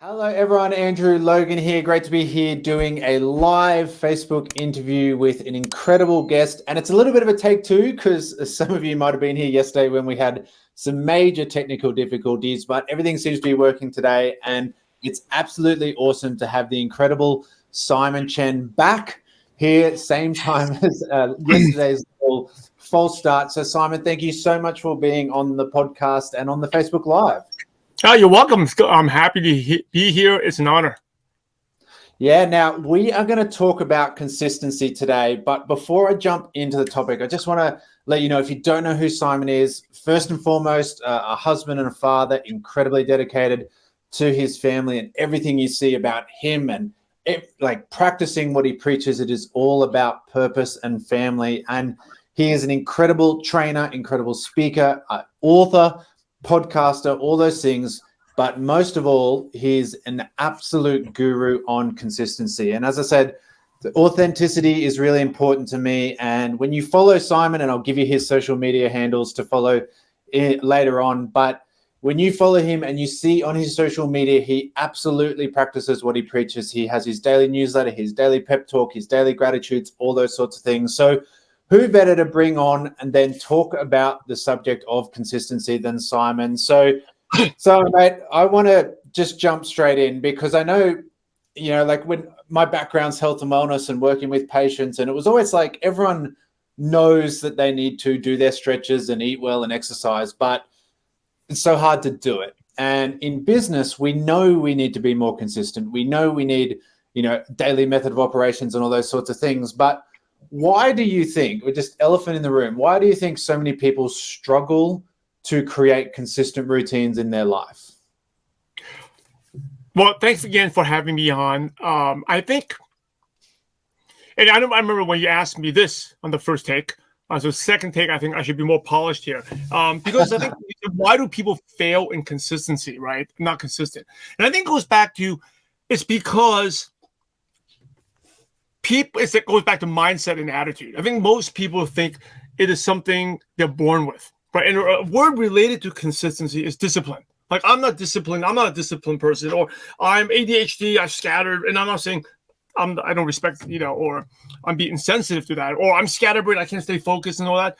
Hello, everyone. Andrew Logan here. Great to be here doing a live Facebook interview with an incredible guest. And it's a little bit of a take two because some of you might have been here yesterday when we had some major technical difficulties, but everything seems to be working today. And it's absolutely awesome to have the incredible Simon Chen back here, same time as yesterday's false start. So, Simon, thank you so much for being on the podcast and on the Facebook Live. Oh, you're welcome. I'm happy to be here. It's an honor. Yeah, now we are going to talk about consistency today. But before I jump into the topic, I just want to let you know, if you don't know who Simon is, first and foremost, a husband and a father, incredibly dedicated to his family, and everything you see about him and like practicing what he preaches, it is all about purpose and family. And he is an incredible trainer, incredible speaker, author, podcaster, all those things. But most of all, he's an absolute guru on consistency. And as I said, the authenticity is really important to me. And when you follow Simon, and I'll give you his social media handles to follow later on, but when you follow him and you see on his social media, he absolutely practices what he preaches. He has his daily newsletter, his daily pep talk, his daily gratitudes, all those sorts of things. So who better to bring on and then talk about the subject of consistency than Simon? So mate, I want to just jump straight in because I know, like when my background's health and wellness and working with patients, and it was always like everyone knows that they need to do their stretches and eat well and exercise, but it's so hard to do it. And in business, we know we need to be more consistent. We know we need, daily method of operations and all those sorts of things. But why do you think, we're just elephant in the room, why do you think so many people struggle to create consistent routines in their life? Well, thanks again for having me on. I think, and I remember when you asked me this on the first take. So second take, I think I should be more polished here. Because I think, why do people fail in consistency, right? Not consistent. And I think it goes back to, it's because it goes back to mindset and attitude. I think most people think it is something they're born with. Right? And a word related to consistency is discipline. Like, I'm not disciplined. I'm not a disciplined person. Or I'm ADHD. I'm scattered. And I'm not saying I don't respect, or I'm being sensitive to that. Or I'm scatterbrained. I can't stay focused and all that.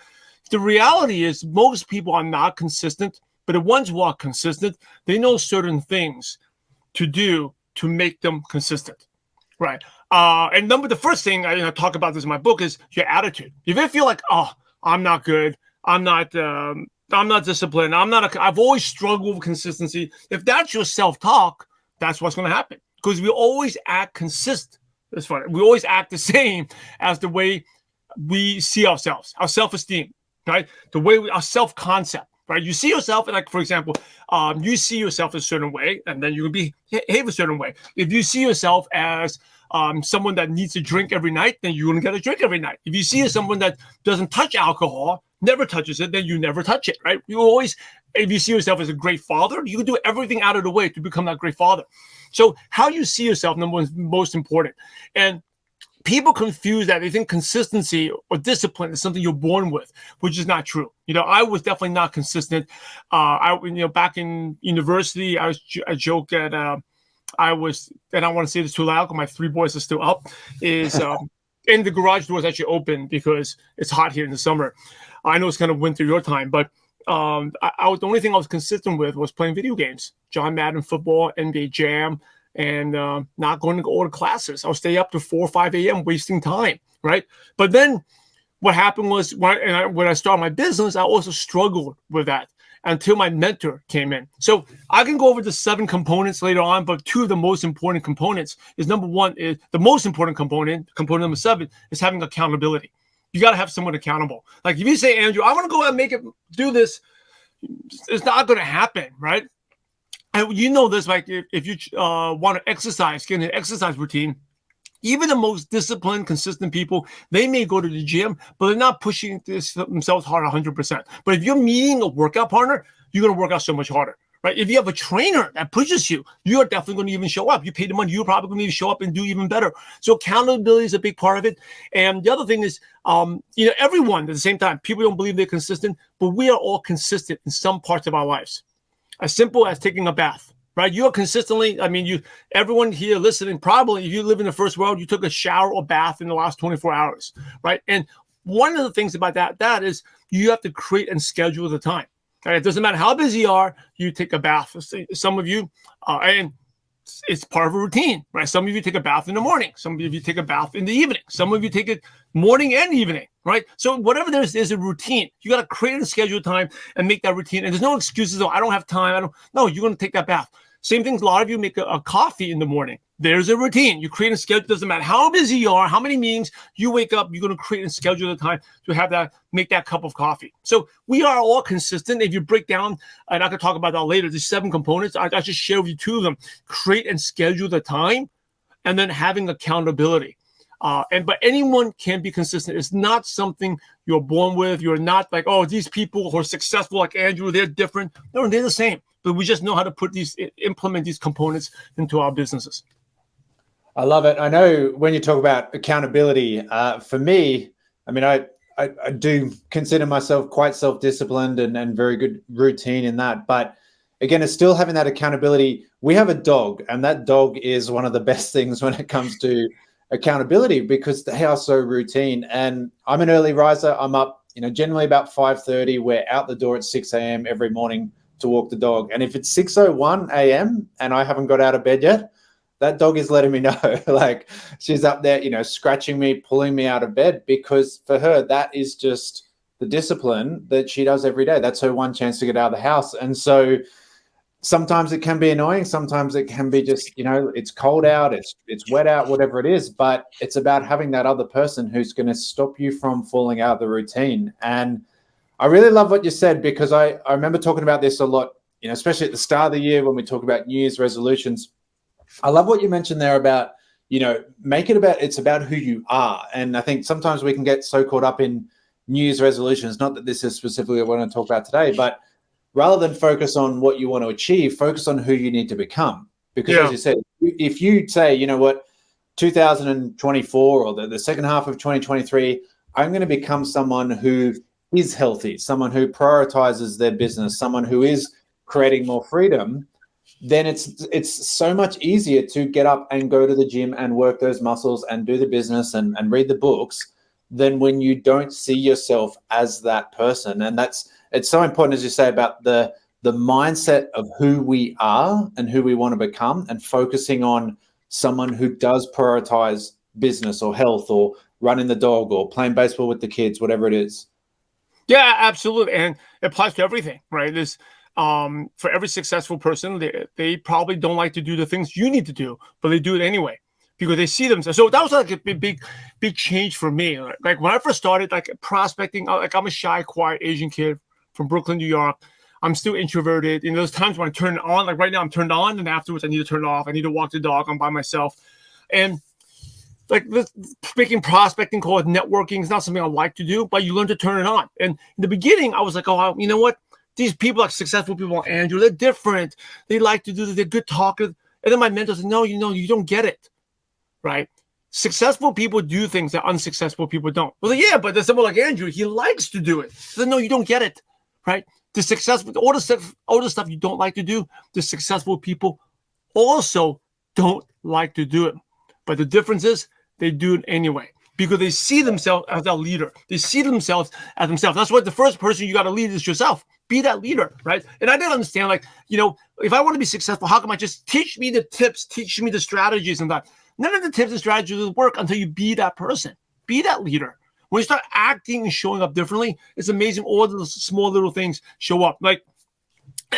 The reality is most people are not consistent. But the ones who are consistent, they know certain things to do to make them consistent. Right. And the first thing I talk about this in my book is your attitude. If you feel like, oh, I'm not good. I'm not disciplined. I've always struggled with consistency. If that's your self-talk, that's what's going to happen. Because we always act consistent. That's funny. We always act the same as the way we see ourselves, our self-esteem, right? The way our self-concept, right? You see yourself, and like, for example, you see yourself a certain way, and then you will behave a certain way. If you see yourself as someone that needs to drink every night, then you're going to get a drink every night. If you see as someone that doesn't touch alcohol, never touches it, then you never touch it, right? You always, if you see yourself as a great father, you can do everything out of the way to become that great father. So how you see yourself, number one, is most important. And people confuse that. They think consistency or discipline is something you're born with, which is not true. I was definitely not consistent. Back in university, I joke that I was, and I don't want to say this too loud because my 3 boys are still up, is and the garage door is actually open because it's hot here in the summer. I know it's kind of winter your time, but the only thing I was consistent with was playing video games, John Madden football, NBA Jam, and not going to all the classes. I'll stay up to 4 or 5 a.m. wasting time, right? But then what happened was when I started my business, I also struggled with that until my mentor came in. So I can go over the 7 components later on, but 2 of the most important components is, number one, is the most important component number 7 is having accountability. You got to have someone accountable. Like if you say, Andrew, I want to go out and do this, it's not going to happen, right? And you know this, like if you want to exercise, get an exercise routine, even the most disciplined, consistent people, they may go to the gym, but they're not pushing themselves hard 100%. But if you're meeting a workout partner, you're going to work out so much harder, right? If you have a trainer that pushes you, you're definitely going to even show up. You pay the money, you're probably going to even show up and do even better. So accountability is a big part of it. And the other thing is, everyone at the same time, people don't believe they're consistent, but we are all consistent in some parts of our lives. As simple as taking a bath, right? You are consistently, I mean, everyone here listening, probably if you live in the first world, you took a shower or bath in the last 24 hours, right? And one of the things about that is you have to create and schedule the time. Right? It doesn't matter how busy you are, you take a bath. Some of you, and it's part of a routine, right? Some of you take a bath in the morning. Some of you take a bath in the evening. Some of you take it morning and evening, right? So whatever there's a routine. You got to create and schedule time and make that routine. And there's no excuses. Oh, I don't have time. No, you're going to take that bath. Same thing. A lot of you make a coffee in the morning. There's a routine. You create a schedule. Doesn't matter how busy you are, how many meetings you wake up, you're going to create and schedule the time to have that, make that cup of coffee. So we are all consistent. If you break down, and I could talk about that later, the 7 components, I just share with you 2 of them. Create and schedule the time, and then having accountability. But anyone can be consistent. It's not something you're born with. You're not like, oh, these people who are successful like Andrew, they're different. No, they're the same. But we just know how to implement these components into our businesses. I love it. I know when you talk about accountability, for me, I mean, I do consider myself quite self-disciplined and very good routine in that. But again, it's still having that accountability. We have a dog, and that dog is one of the best things when it comes to accountability because they are so routine. And I'm an early riser. I'm up, generally about 5:30. We're out the door at 6 a.m. every morning to walk the dog. And if it's 6:01 a.m. and I haven't got out of bed yet, that dog is letting me know, like she's up there, scratching me, pulling me out of bed, because for her, that is just the discipline that she does every day. That's her one chance to get out of the house. And so sometimes it can be annoying. Sometimes it can be just, it's cold out, it's wet out, whatever it is, but it's about having that other person who's going to stop you from falling out of the routine. And I really love what you said, because I remember talking about this a lot, especially at the start of the year when we talk about New Year's resolutions. I love what you mentioned there about, it's about who you are. And I think sometimes we can get so caught up in New Year's resolutions, not that this is specifically what we're going to talk about today, but rather than focus on what you want to achieve, focus on who you need to become. Because as you said, if you say, 2024 or the second half of 2023, I'm going to become someone who is healthy, someone who prioritizes their business, someone who is creating more freedom, then it's so much easier to get up and go to the gym and work those muscles and do the business and read the books than when you don't see yourself as that person. And it's so important, as you say, about the mindset of who we are and who we want to become, and focusing on someone who does prioritize business or health or running the dog or playing baseball with the kids, whatever it is. Yeah, absolutely. And it applies to everything, right? For every successful person, they probably don't like to do the things you need to do, but they do it anyway because they see themselves. So that was like a big change for me. Like when I first started like prospecting, like I'm a shy, quiet Asian kid from Brooklyn, New York. I'm still introverted. In those times when I turn it on, like right now I'm turned on, and afterwards I need to turn it off. I need to walk the dog. I'm by myself. And like making prospecting calls, networking is not something I like to do, but you learn to turn it on. And in the beginning, I was like, oh, you know what? These people, like successful people, Andrew, they're different. They like to do this. They're good talkers. And then my mentor said, no, you don't get it, right? Successful people do things that unsuccessful people don't. Well, yeah, but there's someone like Andrew. He likes to do it. So no, you don't get it, right? All the stuff you don't like to do, the successful people also don't like to do it. But the difference is they do it anyway, because they see themselves as a leader. They see themselves as themselves. That's what the first person you got to lead is yourself. Be that leader, right? And I didn't understand, like, if I want to be successful, how come I just teach me the tips, teach me the strategies and that? None of the tips and strategies will work until you be that person. Be that leader. When you start acting and showing up differently, it's amazing. All the small little things show up. Like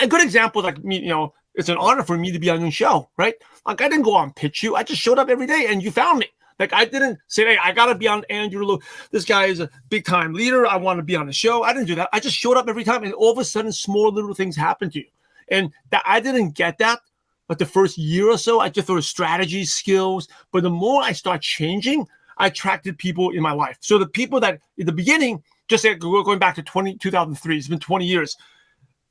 a good example, like me, it's an honor for me to be on your show, right? Like I didn't go out and pitch you. I just showed up every day and you found me. Like I didn't say, hey, I got to be on Andrew Lu. This guy is a big time leader. I want to be on the show. I didn't do that. I just showed up every time, and all of a sudden small little things happen to you. And that I didn't get that. But the first year or so, I just thought of strategy, skills. But the more I start changing, I attracted people in my life. So the people that in the beginning, just say going back to 2003, it's been 20 years.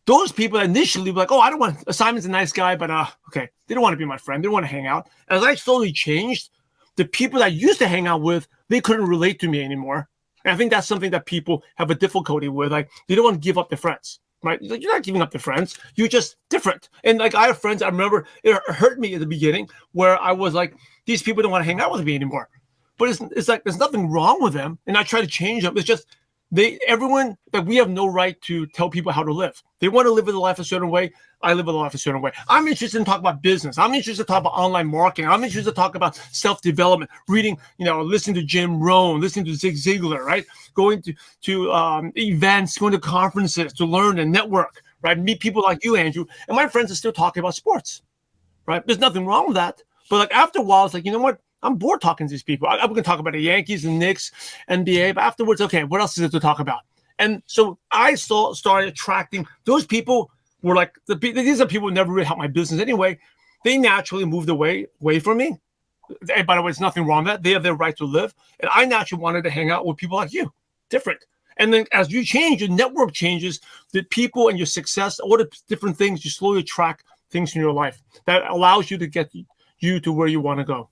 Those people initially were like, oh, I don't want, Simon's a nice guy, but okay. They don't want to be my friend. They don't want to hang out. As I slowly changed, the people that I used to hang out with, they couldn't relate to me anymore. And I think that's something that people have a difficulty with. Like, they don't want to give up their friends. right? Like, you're not giving up the friends. You're just different. And like I have friends, I remember it hurt me at the beginning where I was like, these people don't want to hang out with me anymore. But it's like there's nothing wrong with them. And I try to change them. It's just everyone, like, we have no right to tell people how to live. They want to live their life a certain way. I live a life a certain way. I'm interested in talking about business. I'm interested to talk about online marketing. I'm interested to talk about self-development, reading, listening to Jim Rohn, listening to Zig Ziglar, right? Going to events, going to conferences to learn and network, right? Meet people like you, Andrew. And my friends are still talking about sports, right? There's nothing wrong with that. But like after a while, it's like, you know what? I'm bored talking to these people. I'm going to talk about the Yankees and Knicks, NBA, but afterwards, okay, what else is there to talk about? And so I started attracting those people. Were like these are people who never really helped my business anyway. They naturally moved away from me. And by the way, there's nothing wrong with that. They have their right to live. And I naturally wanted to hang out with people like you, different. And then as you change, your network changes, the people and your success, all the different things, you slowly attract things in your life that allows you to get you to where you want to go.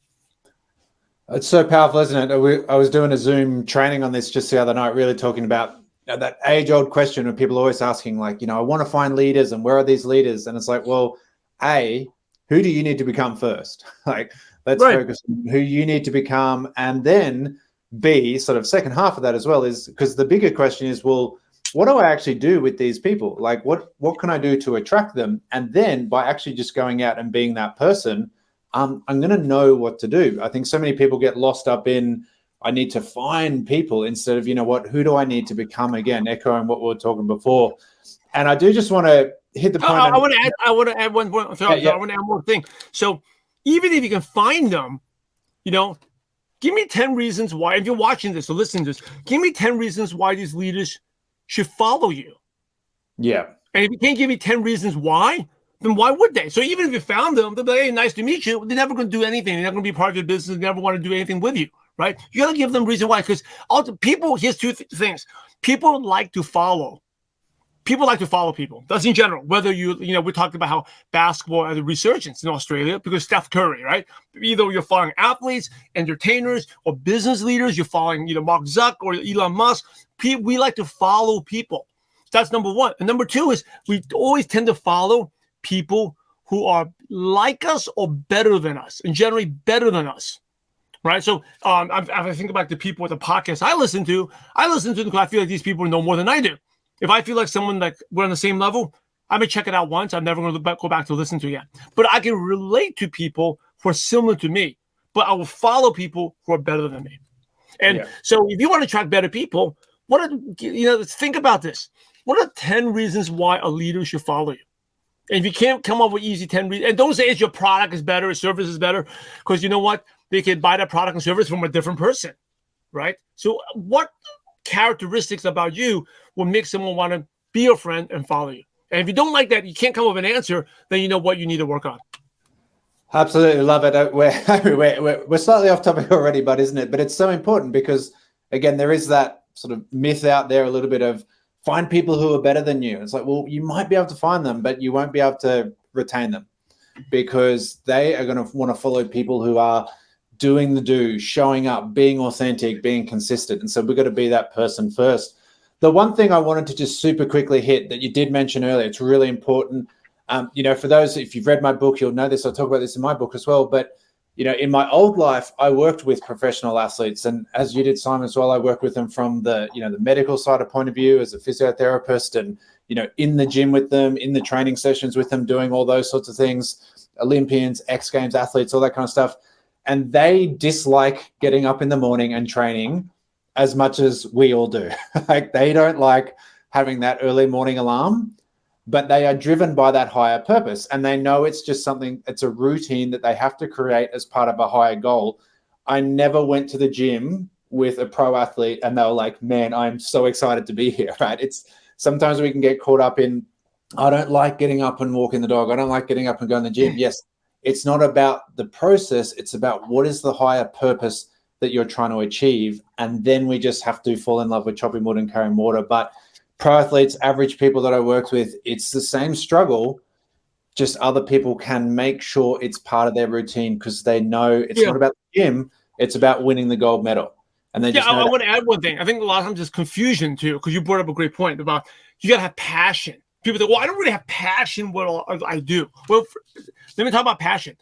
It's so powerful, isn't it? I was doing a Zoom training on this just the other night, really talking about that age-old question of people always asking, like, I want to find leaders, and where are these leaders? And it's like, well, A, who do you need to become first? Like, let's focus on who you need to become. And then B, sort of second half of that as well, is because the bigger question is, well, what do I actually do with these people? Like, what can I do to attract them? And then by actually just going out and being that person, I'm going to know what to do. I think so many people get lost up in, I need to find people instead of, who do I need to become? Again, echoing what we were talking before. And I do just want to hit the point. I want to add one point. I want to add one thing. So even if you can find them, give me 10 reasons why, if you're watching this or listening to this, give me 10 reasons why these leaders should follow you. Yeah. And if you can't give me 10 reasons why, then why would they? So even if you found them, they'll be like, hey, nice to meet you. They're never going to do anything. They're not going to be part of your business. They never want to do anything with you, right? You got to give them reason why. Because people, here's two things. People like to follow. People like to follow people. That's in general. Whether we talked about how basketball has a resurgence in Australia because Steph Curry, right? Either you're following athletes, entertainers, or business leaders. You're following, Mark Zuck or Elon Musk. We like to follow people. That's number one. And number two is we always tend to follow people who are like us or better than us, and generally better than us, right? So I think about the people with the podcast I listen to them because I feel like these people know more than I do. If I feel like someone like we're on the same level, I may check it out once. I'm never going to go back to listen to it yet. But I can relate to people who are similar to me, but I will follow people who are better than me. And so if you want to attract better people, think about this. What are 10 reasons why a leader should follow you? And if you can't come up with easy 10 reasons, and don't say it's your product is better, your service is better, because you know what? They can buy that product and service from a different person, right? So what characteristics about you will make someone want to be your friend and follow you? And if you don't like that, you can't come up with an answer, then you know what you need to work on. Absolutely love it. We're slightly off topic already, but isn't it? But it's so important because, again, there is that sort of myth out there a little bit of, find people who are better than you. It's like, well, you might be able to find them, but you won't be able to retain them because they are going to want to follow people who are doing the do, showing up, being authentic, being consistent. And so we've got to be that person first. The one thing I wanted to just super quickly hit that you did mention earlier, it's really important. For those, if you've read my book, you'll know this. I talk about this in my book as well. But, in my old life, I worked with professional athletes. And as you did, Simon, as well, I worked with them from the medical side of point of view as a physiotherapist and, in the gym with them, in the training sessions with them, doing all those sorts of things, Olympians, X Games athletes, all that kind of stuff. And they dislike getting up in the morning and training as much as we all do. Like they don't like having that early morning alarm, but they are driven by that higher purpose. And they know it's just something, it's a routine that they have to create as part of a higher goal. I never went to the gym with a pro athlete and they were like, man, I'm so excited to be here, right? It's sometimes we can get caught up in, I don't like getting up and walking the dog. I don't like getting up and going to the gym. Yes, it's not about the process. It's about what is the higher purpose that you're trying to achieve. And then we just have to fall in love with chopping wood and carrying water. But pro athletes, average people that I worked with, it's the same struggle, just other people can make sure it's part of their routine because they know it's not about the gym, it's about winning the gold medal. And they just know I want to add one thing. I think a lot of times there's confusion too, because you brought up a great point about you got to have passion. People think, well, I don't really have passion what I do. Well, let me talk about passion.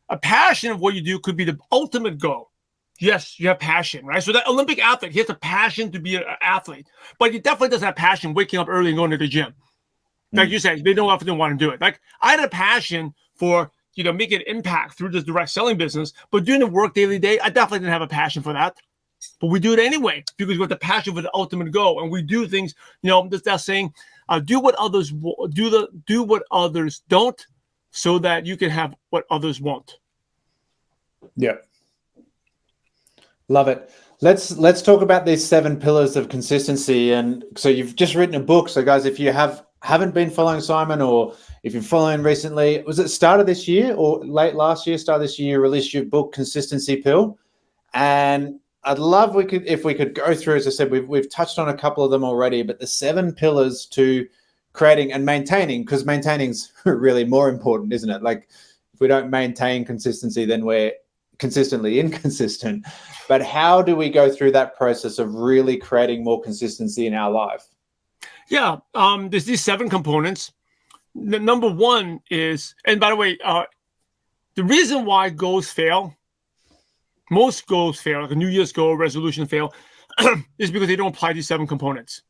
A passion of what you do could be the ultimate goal. Yes, you have passion, right? So that Olympic athlete, he has a passion to be an athlete, but he definitely doesn't have passion waking up early and going to the gym. Like you said, they don't often want to do it. Like I had a passion for, making an impact through this direct selling business, but doing the work daily day, I definitely didn't have a passion for that. But we do it anyway because we have the passion for the ultimate goal, and we do things. That's saying, do what others do what others don't, so that you can have what others won't. Yeah, love it. Let's talk about these 7 pillars of consistency. And so you've just written a book. So guys, if you haven't been following Simon, or if you're following recently, was it start of this year or late last year, start of this year, you released your book, Consistency Pill. And I'd love if we could go through, as I said, we've touched on a couple of them already, but the 7 pillars to creating and maintaining, because maintaining's really more important, isn't it? Like if we don't maintain consistency, then we're consistently inconsistent. But how do we go through that process of really creating more consistency in our life? Yeah, there's these 7 components. Number 1 is, and by the way, the reason why goals fail, most goals fail, like a New Year's goal, resolution fail, is because they don't apply these 7 components.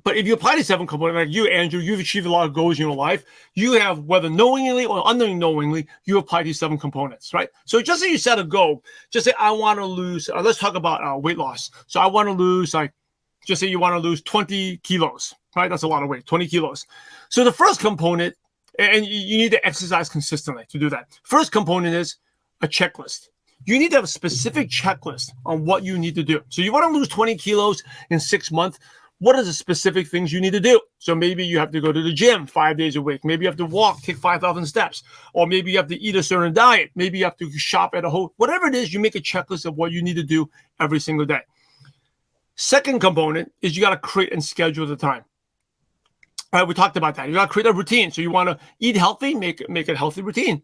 But if you apply these 7 components, like you, Andrew, you've achieved a lot of goals in your life. You have, whether knowingly or unknowingly, you apply these 7 components, right? So just say you set a goal, just say, I want to lose, let's talk about weight loss. So I want to lose, just say you want to lose 20 kilos, right? That's a lot of weight, 20 kilos. So the first component, and you need to exercise consistently to do that. First component is a checklist. You need to have a specific checklist on what you need to do. So you want to lose 20 kilos in 6 months. What are the specific things you need to do? So maybe you have to go to the gym 5 days a week. Maybe you have to walk, take 5,000 steps. Or maybe you have to eat a certain diet. Maybe you have to shop at whatever it is, you make a checklist of what you need to do every single day. Second component is you got to create and schedule the time. All right, we talked about that. You got to create a routine. So you want to eat healthy, make a healthy routine.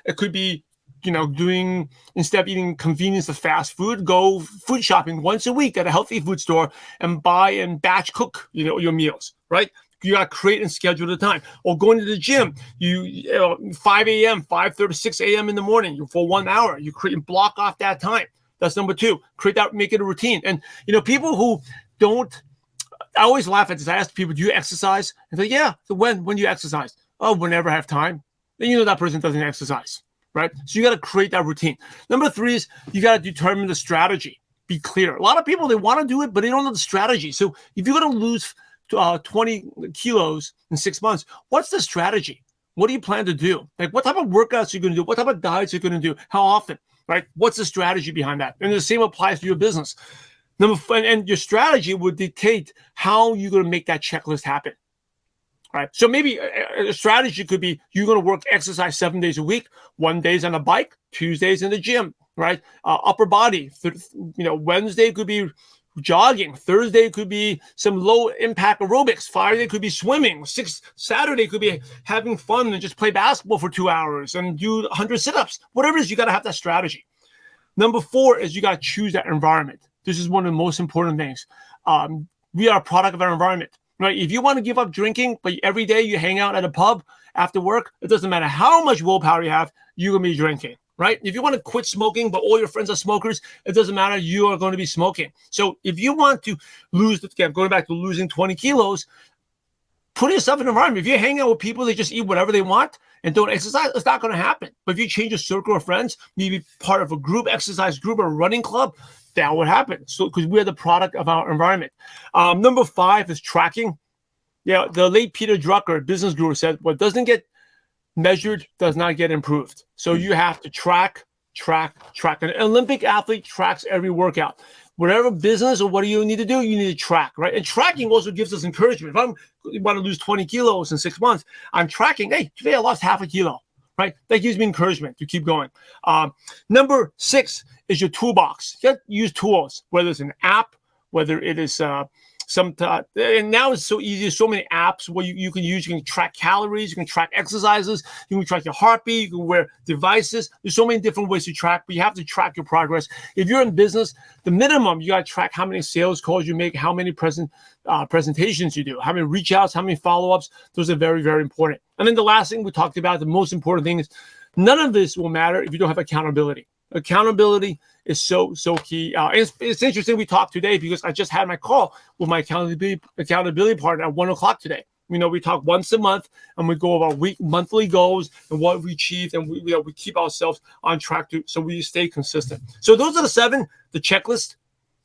It could be, doing, instead of eating convenience of fast food, go food shopping once a week at a healthy food store and buy and batch cook, your meals, right? You got to create and schedule the time. Or going to the gym, 5 a.m., 5:30, 6 a.m. in the morning for 1 hour. You create and block off that time. That's number 2. Create that, make it a routine. And, people who don't, I always laugh at this. I ask people, do you exercise? And they say, yeah. So when do you exercise? Oh, whenever I have time. Then that person doesn't exercise, right? So you got to create that routine. Number 3 is you got to determine the strategy. Be clear. A lot of people, they want to do it, but they don't know the strategy. So if you're going to lose 20 kilos in 6 months, what's the strategy? What do you plan to do? Like what type of workouts are you going to do? What type of diets are you going to do? How often, right? What's the strategy behind that? And the same applies to your business. And your strategy would dictate how you're going to make that checklist happen. Right. So maybe a strategy could be you're going to exercise 7 days a week, 1 day's on a bike, 2 days in the gym, right? Upper body, Wednesday could be jogging, Thursday could be some low impact aerobics, Friday could be swimming, Saturday could be having fun and just play basketball for 2 hours and do 100 sit-ups. Whatever it is, you got to have that strategy. Number 4 is you got to choose that environment. This is one of the most important things. We are a product of our environment. Right? If you want to give up drinking, but every day you hang out at a pub after work, it doesn't matter how much willpower you have, you're going to be drinking, right? If you want to quit smoking, but all your friends are smokers, it doesn't matter, you are going to be smoking. So if you want to lose, again, going back to losing 20 kilos, put yourself in an environment. If you hang out with people, they just eat whatever they want and don't exercise, it's not going to happen. But if you change your circle of friends, maybe part of a group, exercise group or a running club, that would happen. So because we're the product of our environment. Number 5 is tracking. Yeah, the late Peter Drucker, business guru, said, what doesn't get measured does not get improved. So you have to track. An Olympic athlete tracks every workout. Whatever business or what do you need to do, you need to track, right? And tracking also gives us encouragement. If I want to lose 20 kilos in 6 months, I'm tracking, hey, today I lost half a kilo, right? That gives me encouragement to keep going. Number 6 is your toolbox. You got to use tools, whether it's an app, whether it is And now it's so easy. So many apps where you can use. You can track calories. You can track exercises. You can track your heartbeat. You can wear devices. There's so many different ways to track, but you have to track your progress. If you're in business, the minimum, you got to track how many sales calls you make, how many presentations you do, how many reach outs, how many follow-ups. Those are very, very important. And then the last thing we talked about, the most important thing is none of this will matter if you don't have accountability. Accountability is so key. It's interesting we talked today because I just had my call with my accountability partner at 1:00 today. We talk once a month and we go over monthly goals and what we achieved, and we keep ourselves on track so we stay consistent. So those are the 7: the checklist,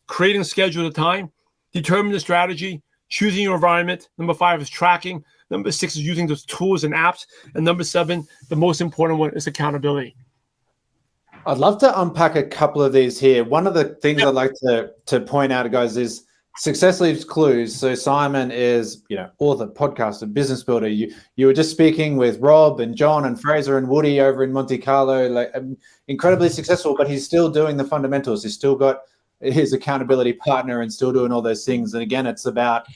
creating a schedule at a time, determine the strategy, choosing your environment. Number 5 is tracking. Number 6 is using those tools and apps. And number 7, the most important one, is accountability. I'd love to unpack a couple of these here. One of the things I'd like to point out, guys, is success leaves clues. So Simon is, author, podcaster, business builder. You were just speaking with Rob and John and Fraser and Woody over in Monte Carlo, incredibly successful, but he's still doing the fundamentals. He's still got his accountability partner and still doing all those things. And again, it's about,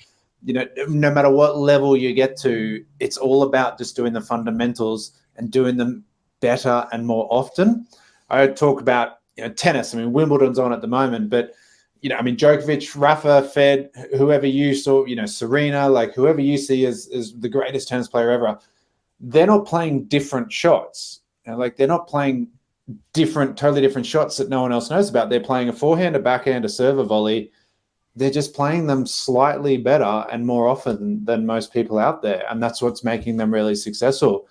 no matter what level you get to, it's all about just doing the fundamentals and doing them better and more often. I talk about tennis. Wimbledon's on at the moment, but Djokovic, Rafa, Fed, whoever you saw, Serena, whoever you see as the greatest tennis player ever, they're not playing different shots. They're not playing totally different shots that no one else knows about. They're playing a forehand, a backhand, a serve, a volley. They're just playing them slightly better and more often than most people out there, and that's what's making them really successful.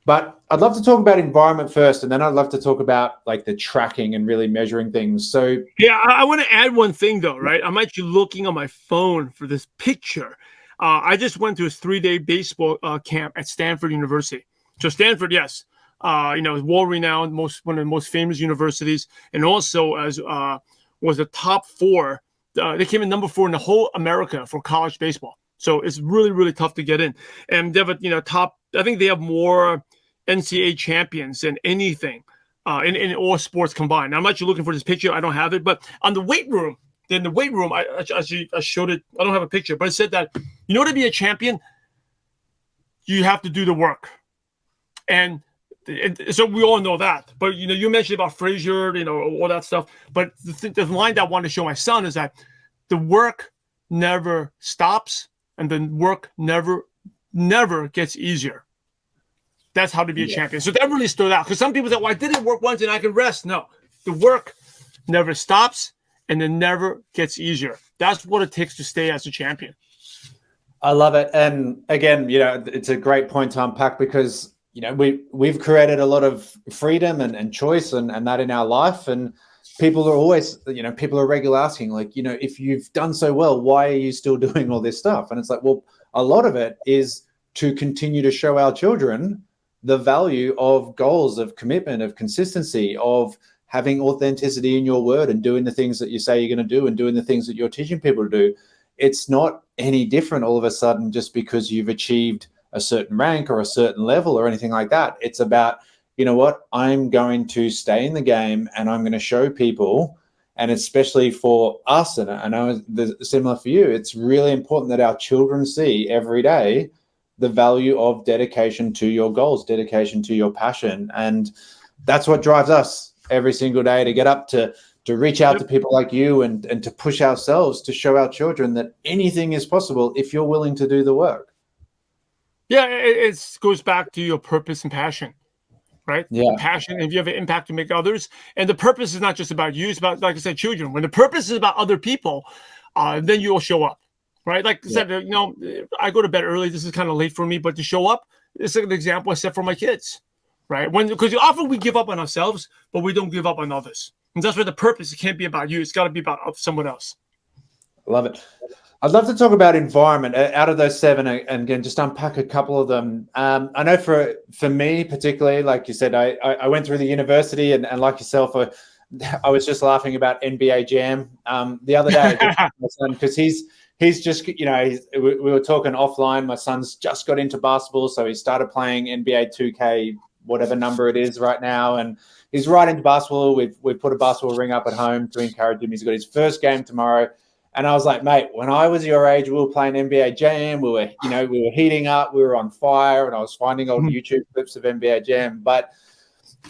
But I'd love to talk about environment first, and then I'd love to talk about the tracking and really measuring things. So yeah, I want to add one thing though, right? I'm actually looking on my phone for this picture. I just went to a 3-day baseball camp at Stanford University. So Stanford, yes, is world-renowned, one of the most famous universities, and also as was the top 4. They came in number 4 in the whole America for college baseball. So it's really, really tough to get in. And they have top. I think they have more NCAA champions than anything in all sports combined. Now, I'm actually looking for this picture. I don't have it, but on the weight room, I showed it. I don't have a picture, but it said that, to be a champion, you have to do the work. And so we all know that. But, you mentioned about Frazier, all that stuff. But the line that I want to show my son is that the work never stops and the work never gets easier. That's how to be a champion. So that really stood out, because some people say, well, I did it work once and I can rest. No, the work never stops and it never gets easier. That's what it takes to stay as a champion. I love it. And again, it's a great point to unpack, because, we've created a lot of freedom and choice and that in our life. And people are always, people are regularly asking, if you've done so well, why are you still doing all this stuff? And it's well, a lot of it is to continue to show our children the value of goals, of commitment, of consistency, of having authenticity in your word and doing the things that you say you're going to do and doing the things that you're teaching people to do. It's not any different all of a sudden just because you've achieved a certain rank or a certain level or anything like that. It's about, I'm going to stay in the game and I'm going to show people, and especially for us, and I know similar for you, it's really important that our children see every day the value of dedication to your goals, dedication to your passion. And that's what drives us every single day to get up, to reach out to people like you and to push ourselves to show our children that anything is possible if you're willing to do the work. Yeah, it goes back to your purpose and passion, right? Yeah. The passion, if you have an impact to make others. And the purpose is not just about you, it's about, like I said, children. When the purpose is about other people, then you'll show up. Right, like I said, I go to bed early. This is kind of late for me, but to show up, it's an example I set for my kids, right? Because often we give up on ourselves, but we don't give up on others, and that's where the purpose. It can't be about you; it's got to be about someone else. Love it. I'd love to talk about environment out of those 7, and again, just unpack a couple of them. I know for me particularly, like you said, I went through the university, and like yourself, I was just laughing about NBA Jam the other day, because he's just, we were talking offline. My son's just got into basketball, so he started playing NBA 2K, whatever number it is right now, and he's right into basketball. We've put a basketball ring up at home to encourage him. He's got his first game tomorrow, And I was like, mate, when I was your age, we were playing NBA Jam. We were heating up. We were on fire, and I was finding old YouTube clips of NBA Jam. But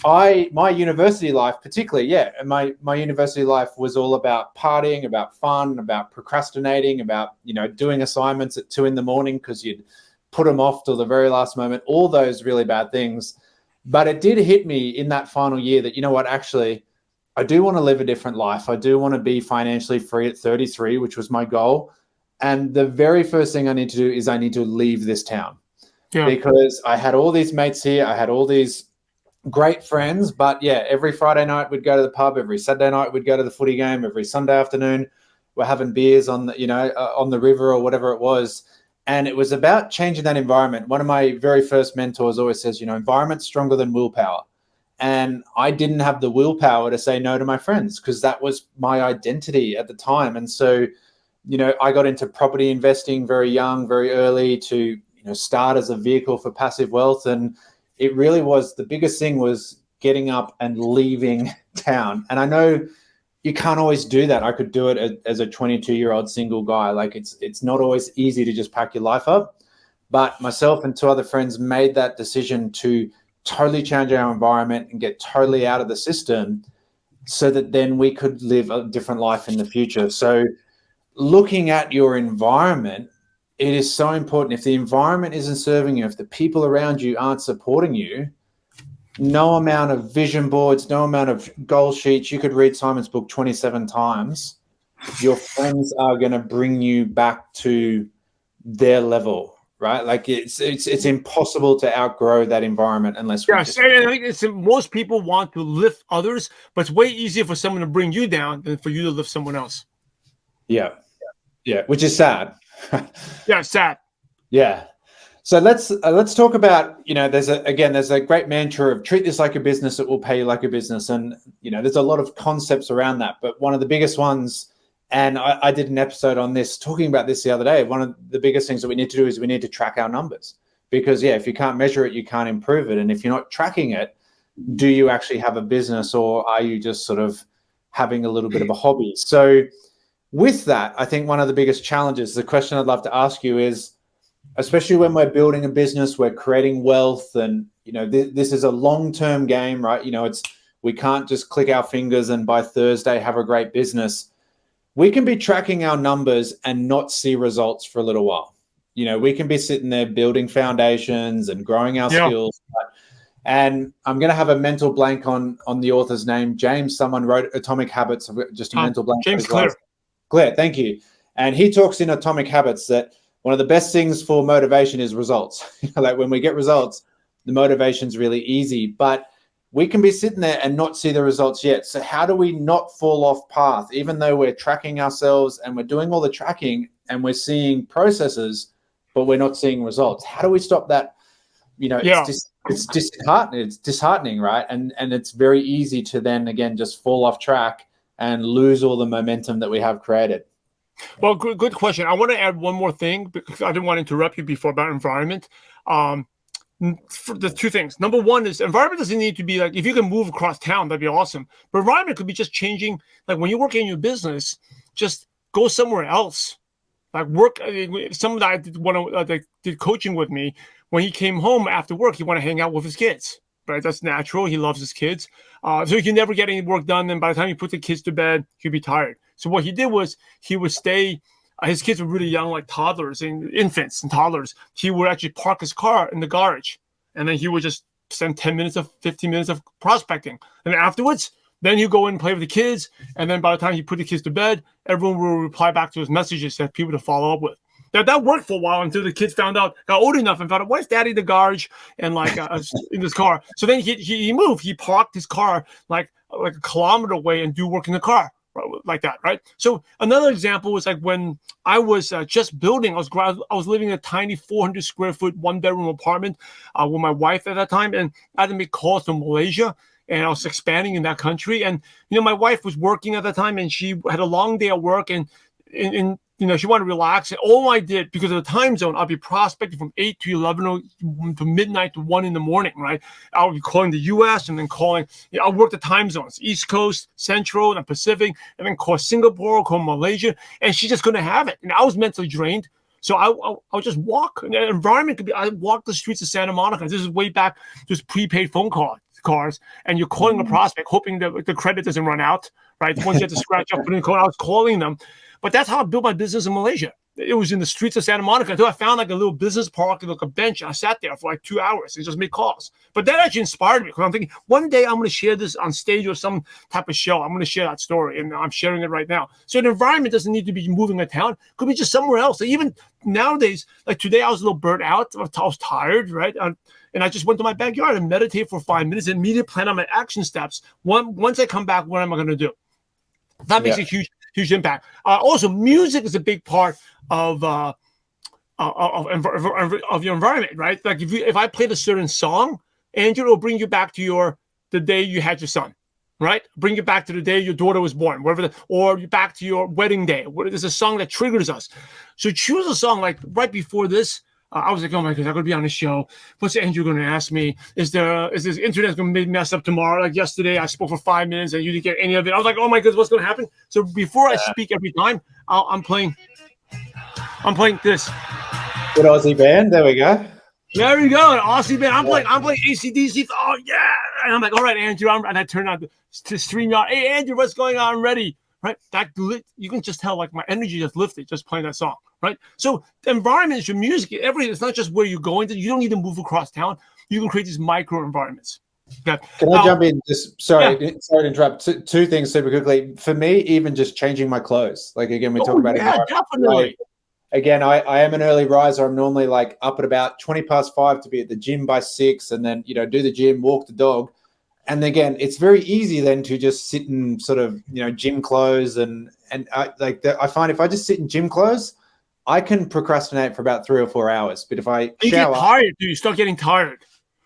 my university life, particularly, my university life was all about partying, about fun, about procrastinating, about doing assignments at 2 a.m. because you'd put them off till the very last moment. All those really bad things. But it did hit me in that final year that, actually, I do want to live a different life. I do want to be financially free at 33, which was my goal. And the very first thing I need to do is I need to leave this town because I had all these mates here. I had all these great friends, but every Friday night we'd go to the pub. Every Saturday night we'd go to the footy game. Every Sunday afternoon we're having beers on the, on the river or whatever it was. And it was about changing that environment. One of my very first mentors always says, environment's stronger than willpower. And I didn't have the willpower to say no to my friends because that was my identity at the time. And so, I got into property investing very young, very early to, start as a vehicle for passive wealth. And it really was, the biggest thing was getting up and leaving town. And I know you can't always do that. I could do it as a 22-year-old single guy. Like it's not always easy to just pack your life up. But myself and 2 other friends made that decision to totally change our environment and get totally out of the system so that then we could live a different life in the future. So looking at your environment, it is so important. If the environment isn't serving you, if the people around you aren't supporting you, no amount of vision boards, no amount of goal sheets, you could read Simon's book 27 times, your friends are going to bring you back to their level. Right, like it's impossible to outgrow that environment unless we. Yes, and I think most people want to lift others, but it's way easier for someone to bring you down than for you to lift someone else. Yeah, which is sad. Yeah, sad. Yeah. So let's talk about there's a great mantra of treat this like a business, it will pay you like a business, and there's a lot of concepts around that, but one of the biggest ones. And I did an episode on this, talking about this the other day. One of the biggest things that we need to do is we need to track our numbers because, if you can't measure it, you can't improve it. And if you're not tracking it, do you actually have a business or are you just sort of having a little bit of a hobby? So with that, I think one of the biggest challenges, the question I'd love to ask you is, especially when we're building a business, we're creating wealth and, this is a long-term game, right? We can't just click our fingers and by Thursday have a great business. We can be tracking our numbers and not see results for a little while. We can be sitting there building foundations and growing our skills. And I'm going to have a mental blank on the author's name. James, someone wrote Atomic Habits. I've got just a mental blank. James Clear. Clear, thank you. And he talks in Atomic Habits that one of the best things for motivation is results. Like when we get results, the motivation's really easy. But we can be sitting there and not see the results yet. So how do we not fall off path, even though we're tracking ourselves and we're doing all the tracking and we're seeing processes, but we're not seeing results? How do we stop that? It's disheartening. It's disheartening, right? And it's very easy to then, again, just fall off track and lose all the momentum that we have created. Well, good question. I want to add one more thing because I didn't want to interrupt you before about environment. For the 2 things. Number one is environment doesn't need to be like, if you can move across town, that'd be awesome. But environment could be just changing. Like when you work in your business, just go somewhere else. Like work. Someone that I did coaching with me, when he came home after work, he wanted to hang out with his kids. Right, that's natural. He loves his kids. So he can never get any work done. And by the time he put the kids to bed, he'd be tired. So what he did was he would stay. His kids were really young, like toddlers and infants and toddlers. He would actually park his car in the garage, and then he would just spend 15 minutes of prospecting. And afterwards, then he'd go in and play with the kids. And then by the time he put the kids to bed, everyone will reply back to his messages that people to follow up with. Now, that worked for a while until the kids got old enough and found out, why is daddy in the garage and in his car? So then he moved. He parked his car like a kilometer away and do work in the car. Like that, right? So another example was like when I was just building, I was living in a tiny 400 square foot 1-bedroom apartment with my wife at that time, and I had to make calls to Malaysia, and I was expanding in that country. And my wife was working at that time, and she had a long day at work, and she wanted to relax. And all I did, because of the time zone, I'll be prospecting from 8 to 11 or to midnight to 1 in the morning, right? I'll be calling the U.S. and then calling, I'll work the time zones, East Coast, Central, and Pacific, and then call Singapore, call Malaysia, and she just couldn't have it. And I was mentally drained. So I'll just walk. And the environment could be, I walk the streets of Santa Monica. This is way back, just prepaid phone cars, and you're calling a prospect, hoping that the credit doesn't run out, right? Once you have to scratch up, put in the code, I was calling them. But that's how I built my business in Malaysia. It was in the streets of Santa Monica until I found like a little business park and like a bench. I sat there for like 2 hours and just made calls. But that actually inspired me, because I'm thinking one day I'm going to share this on stage or some type of show. I'm going to share that story, and I'm sharing it right now. So an environment doesn't need to be moving a town. It could be just somewhere else. Even nowadays, like today, I was a little burnt out. I was tired, right? And I just went to my backyard and meditated for 5 minutes and immediately plan on my action steps. Once I come back, what am I going to do? That makes a huge impact. Also, music is a big part of your environment, right? Like if I played a certain song, Andrew, it'll bring you back to the day you had your son, right? Bring you back to the day your daughter was born, or back to your wedding day. There's a song that triggers us. So choose a song like right before this. I was like, oh my God, I'm going to be on the show. What's Andrew going to ask me? Is this internet going to be messed up tomorrow? Like yesterday, I spoke for 5 minutes and you didn't get any of it. I was like, oh my God, what's going to happen? So before I speak every time, I'm playing this. Good Aussie band. There we go. There we go. An Aussie band. I'm playing AC/DC. Oh yeah. And I'm like, all right, Andrew. And I turn on to StreamYard. Hey, Andrew, what's going on? I'm ready. Right. You can just tell like my energy just lifted just playing that song. Right. So the environment is your music, everything. It's not just where you're going to. You don't need to move across town. You can create these micro environments. Okay. Can I jump in? Sorry to interrupt. Two things super quickly. For me, even just changing my clothes. Like again, we talk about it. Yeah, definitely. Like, again, I am an early riser. I'm normally like up at about 5:20 to be at the gym by 6, and then do the gym, walk the dog. And again, it's very easy then to just sit in sort of gym clothes and I find if I just sit in gym clothes, I can procrastinate for about 3 or 4 hours. But if I you shower, get tired, dude. You start getting tired.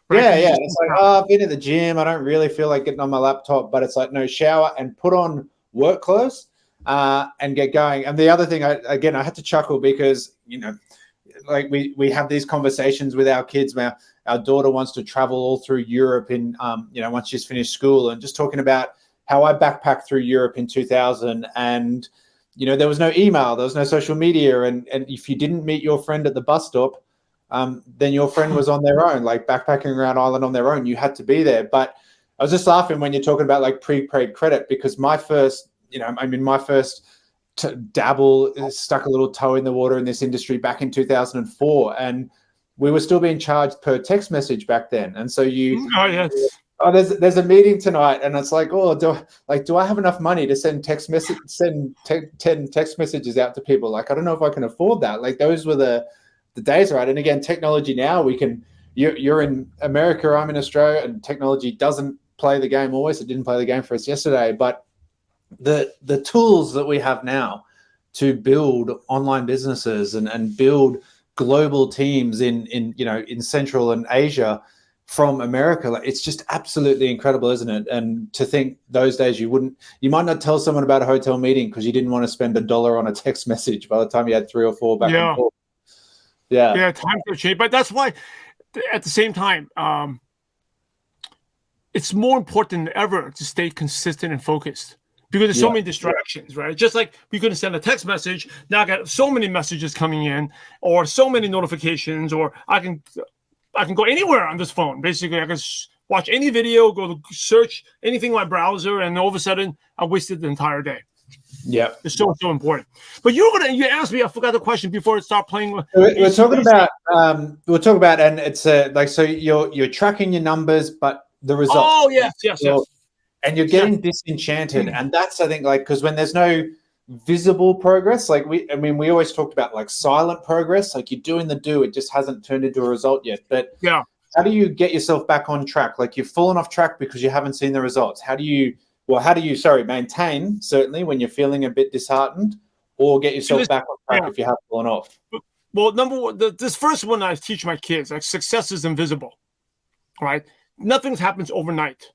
Right? Yeah. It's like, I've been at the gym. I don't really feel like getting on my laptop, but it's like, no, shower and put on work clothes and get going. And the other thing, I had to chuckle because, like we have these conversations with our kids. Our daughter wants to travel all through Europe in, once she's finished school, and just talking about how I backpacked through Europe in 2000 and, there was no email, there was no social media. And if you didn't meet your friend at the bus stop, then your friend was on their own, like backpacking around Ireland on their own. You had to be there. But I was just laughing when you're talking about like prepaid credit, because my first dabble, stuck a little toe in the water in this industry back in 2004. And we were still being charged per text message back then. And so there's a meeting tonight, and it's like, do I have enough money to send 10 text messages out to people? Like, I don't know if I can afford that. Like, those were the days, right? And again, technology now, you're in America, I'm in Australia, and technology doesn't play the game always. It didn't play the game for us yesterday, but the tools that we have now to build online businesses and build global teams in Central and Asia from America, like, it's just absolutely incredible, isn't it? And to think those days you might not tell someone about a hotel meeting because you didn't want to spend $1 on a text message by the time you had 3 or 4 back and forth. Yeah, times have changed, but that's why at the same time, it's more important than ever to stay consistent and focused, because there's so many distractions, right? Just like we couldn't send a text message, now I got so many messages coming in, or so many notifications, or I can go anywhere on this phone. Basically, I can watch any video, go to search anything in my browser, and all of a sudden, I wasted the entire day. Yeah, it's so important. But you asked me. I forgot the question before it started playing. We're talking about, and it's so you're tracking your numbers, but the results. Oh yes. And you're getting disenchanted, and that's, I think, like, because when there's no visible progress, like we always talked about like silent progress, like you're doing it just hasn't turned into a result yet. But how do you get yourself back on track? Like, you've fallen off track because you haven't seen the results. How do you maintain, certainly when you're feeling a bit disheartened, or get yourself back on track if you have fallen off? Well, number one, this first one I teach my kids, like, success is invisible, right? Nothing happens overnight.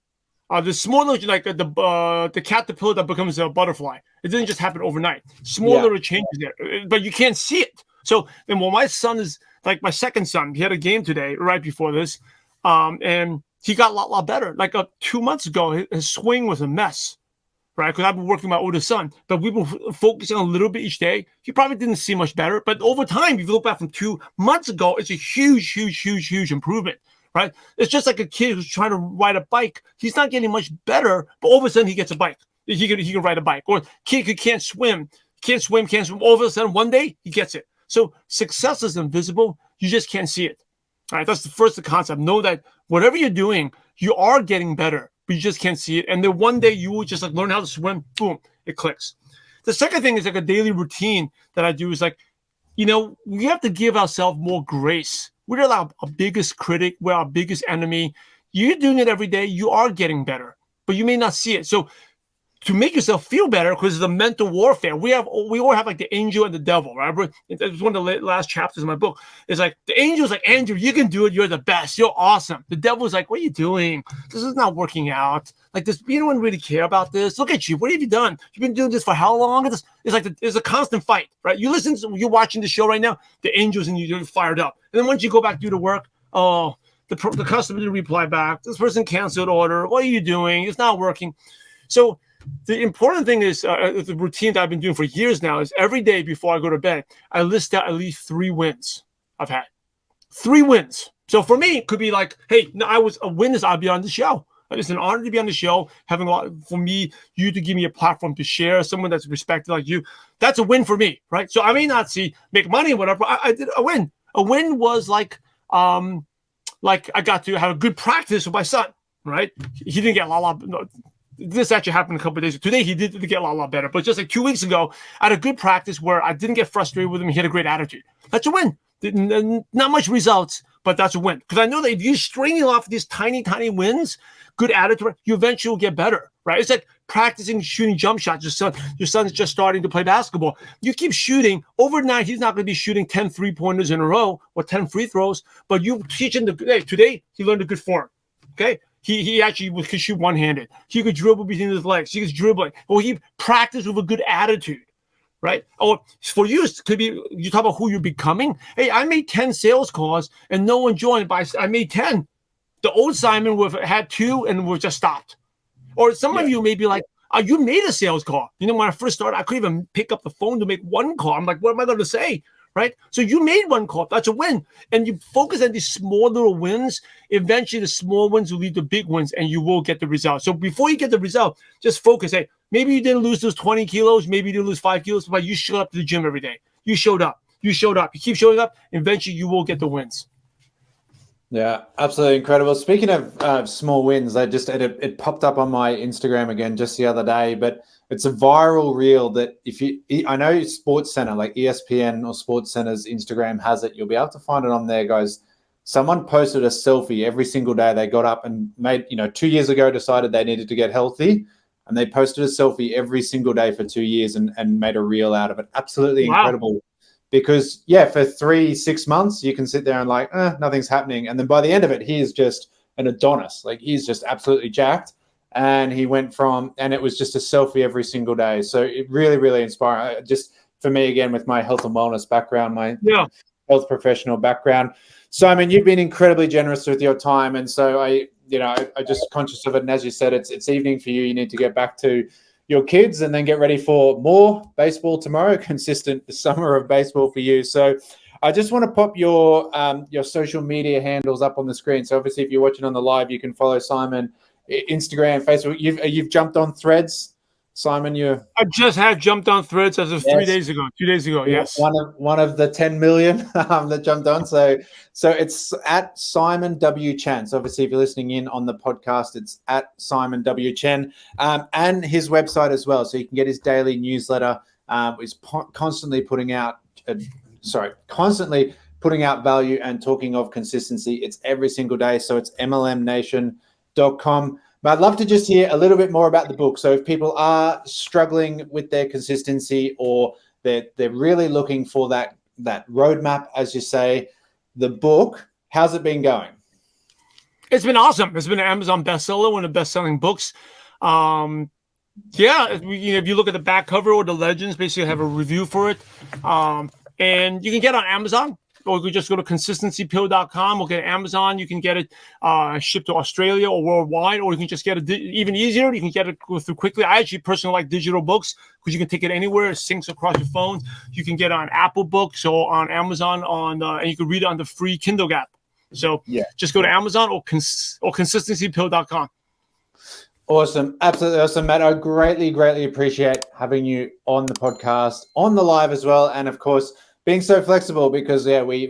The small little, like the caterpillar that becomes a butterfly. It didn't just happen overnight. Small little changes there, but you can't see it. So then, well, my son is like my second son. He had a game today right before this, and he got a lot better. Like 2 months ago, his swing was a mess, right? Because I've been working with my oldest son, but we've been focusing a little bit each day. He probably didn't see much better, but over time, if you look back from 2 months ago, it's a huge improvement. Right? It's just like a kid who's trying to ride a bike. He's not getting much better, but all of a sudden he gets a bike. He can ride a bike. Or kid who can't swim. All of a sudden one day he gets it. So success is invisible. You just can't see it. All right. That's the first concept. Know that whatever you're doing, you are getting better, but you just can't see it. And then one day you will just like learn how to swim. Boom, it clicks. The second thing is like a daily routine that I do is like, we have to give ourselves more grace. We're our biggest critic. We're our biggest enemy. You're doing it every day. You are getting better, but you may not see it. So to make yourself feel better, because the mental warfare, we all have like the angel and the devil, right? It was one of the last chapters of my book. It's like the angel's like, Andrew, you can do it. You're the best. You're awesome. The devil's like, what are you doing? This is not working out. Like, does anyone really care about this? Look at you. What have you done? You've been doing this for how long? It's like there's a constant fight, right? You're watching the show right now. The angel's and you're fired up. And then once you go back to do the work, oh, the customer didn't reply back. This person canceled order. What are you doing? It's not working. So the important thing is the routine that I've been doing for years now is every day before I go to bed, I list out at least 3 wins I've had. 3 wins. So for me, it could be like, hey, a win is I'll be on the show. It's an honor to be on the show, having you to give me a platform to share, someone that's respected like you. That's a win for me, right? So I may not make money or whatever, but I did a win. A win was like I got to have a good practice with my son, right? He didn't get a lot. This actually happened a couple of days ago. Today, he did get a lot better. But just like 2 weeks ago, I had a good practice where I didn't get frustrated with him. He had a great attitude. That's a win. Not much results, but that's a win. Because I know that if you string off these tiny wins, good attitude, you eventually will get better, right? It's like practicing shooting jump shots. Your son's just starting to play basketball. You keep shooting. Overnight, he's not going to be shooting 10 3-pointers in a row or 10 free throws, but you teach him today, he learned a good form, okay? He actually could shoot one-handed. He could dribble between his legs. He was dribbling. Or he practiced with a good attitude, right? Or for you, it could be, you talk about who you're becoming. Hey, I made 10 sales calls and no one joined, but I made 10. The old Simon had 2 and would just stopped. Or some of you may be like, you made a sales call. When I first started, I couldn't even pick up the phone to make 1 call. I'm like, what am I going to say? Right? So you made 1 call. That's a win. And you focus on these small little wins. Eventually, the small wins will lead to big wins and you will get the result. So before you get the result, just focus. Hey, maybe you didn't lose those 20 kilos. Maybe you didn't lose 5 kilos, but you showed up to the gym every day. You showed up. You keep showing up. Eventually, you will get the wins. Yeah, absolutely incredible. Speaking of small wins, it popped up on my Instagram again just the other day, but it's a viral reel that I know SportsCenter, like ESPN or SportsCenter's Instagram has it. You'll be able to find it on there, guys. Someone posted a selfie every single day. They got up and made, 2 years ago, decided they needed to get healthy. And they posted a selfie every single day for 2 years and made a reel out of it. Absolutely incredible. Because, for 3-6 months, you can sit there and like, nothing's happening. And then by the end of it, he is just an Adonis. Like, he's just absolutely jacked. And he went and it was just a selfie every single day. So it really, really inspiring. Just for me, again, with my health and wellness background, my health professional background. Simon, you've been incredibly generous with your time. And so I just conscious of it. And as you said, it's evening for you. You need to get back to your kids and then get ready for more baseball tomorrow, consistent summer of baseball for you. So I just want to pop your social media handles up on the screen. So obviously if you're watching on the live, you can follow Simon, Instagram, Facebook. You've jumped on Threads, Simon. I just had jumped on Threads as of 2 days ago. Yes, one of the 10 million that jumped on. So it's at Simon W Chen. So obviously, if you're listening in on the podcast, it's at Simon W Chen, and his website as well. So you can get his daily newsletter. He's constantly putting out value and talking of consistency. It's every single day. So it's MLMNation.com. But I'd love to just hear a little bit more about the book. So if people are struggling with their consistency or they're really looking for that roadmap, as you say, the book, how's it been going? It's been awesome. It's been an Amazon bestseller, one of the best-selling books. Yeah, if you look at the back cover or the legends, basically have a review for it. And you can get it on Amazon, or you can just go to consistencypill.com or get it Amazon. You can get it shipped to Australia or worldwide, or you can just get it even easier. You can get it go through quickly. I actually personally like digital books because you can take it anywhere. It syncs across your phone. You can get it on Apple Books or on Amazon and you can read it on the free Kindle app. So just go to Amazon or consistencypill.com. Awesome. Absolutely awesome, Matt. I greatly, greatly appreciate having you on the podcast, on the live as well. And of course, being so flexible because we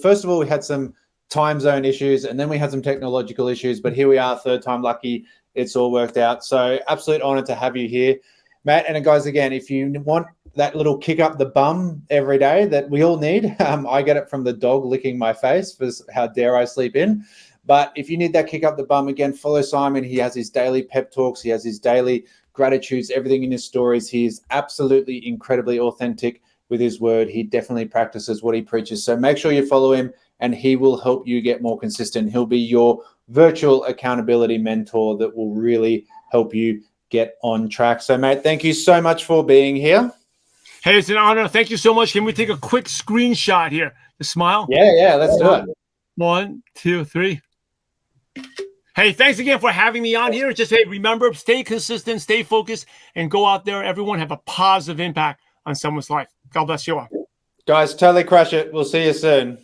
first of all, we had some time zone issues and then we had some technological issues, but here we are, third time lucky. It's all worked out. So absolute honor to have you here, Matt. And guys, again, if you want that little kick up the bum every day that we all need, I get it from the dog licking my face for how dare I sleep in. But if you need that kick up the bum, again, follow Simon. He has his daily pep talks. He has his daily gratitudes, everything in his stories. He's absolutely incredibly authentic with his word. He definitely practices what he preaches. So make sure you follow him and he will help you get more consistent. He'll be your virtual accountability mentor that will really help you get on track. So, mate, thank you so much for being here. Hey, it's an honor. Thank you so much. Can we take a quick screenshot here? The smile? Yeah, let's do it. 1, 2, 3. Hey, thanks again for having me on here. Just remember, stay consistent, stay focused, and go out there. Everyone have a positive impact on someone's life. God bless you all. Guys, totally crush it. We'll see you soon.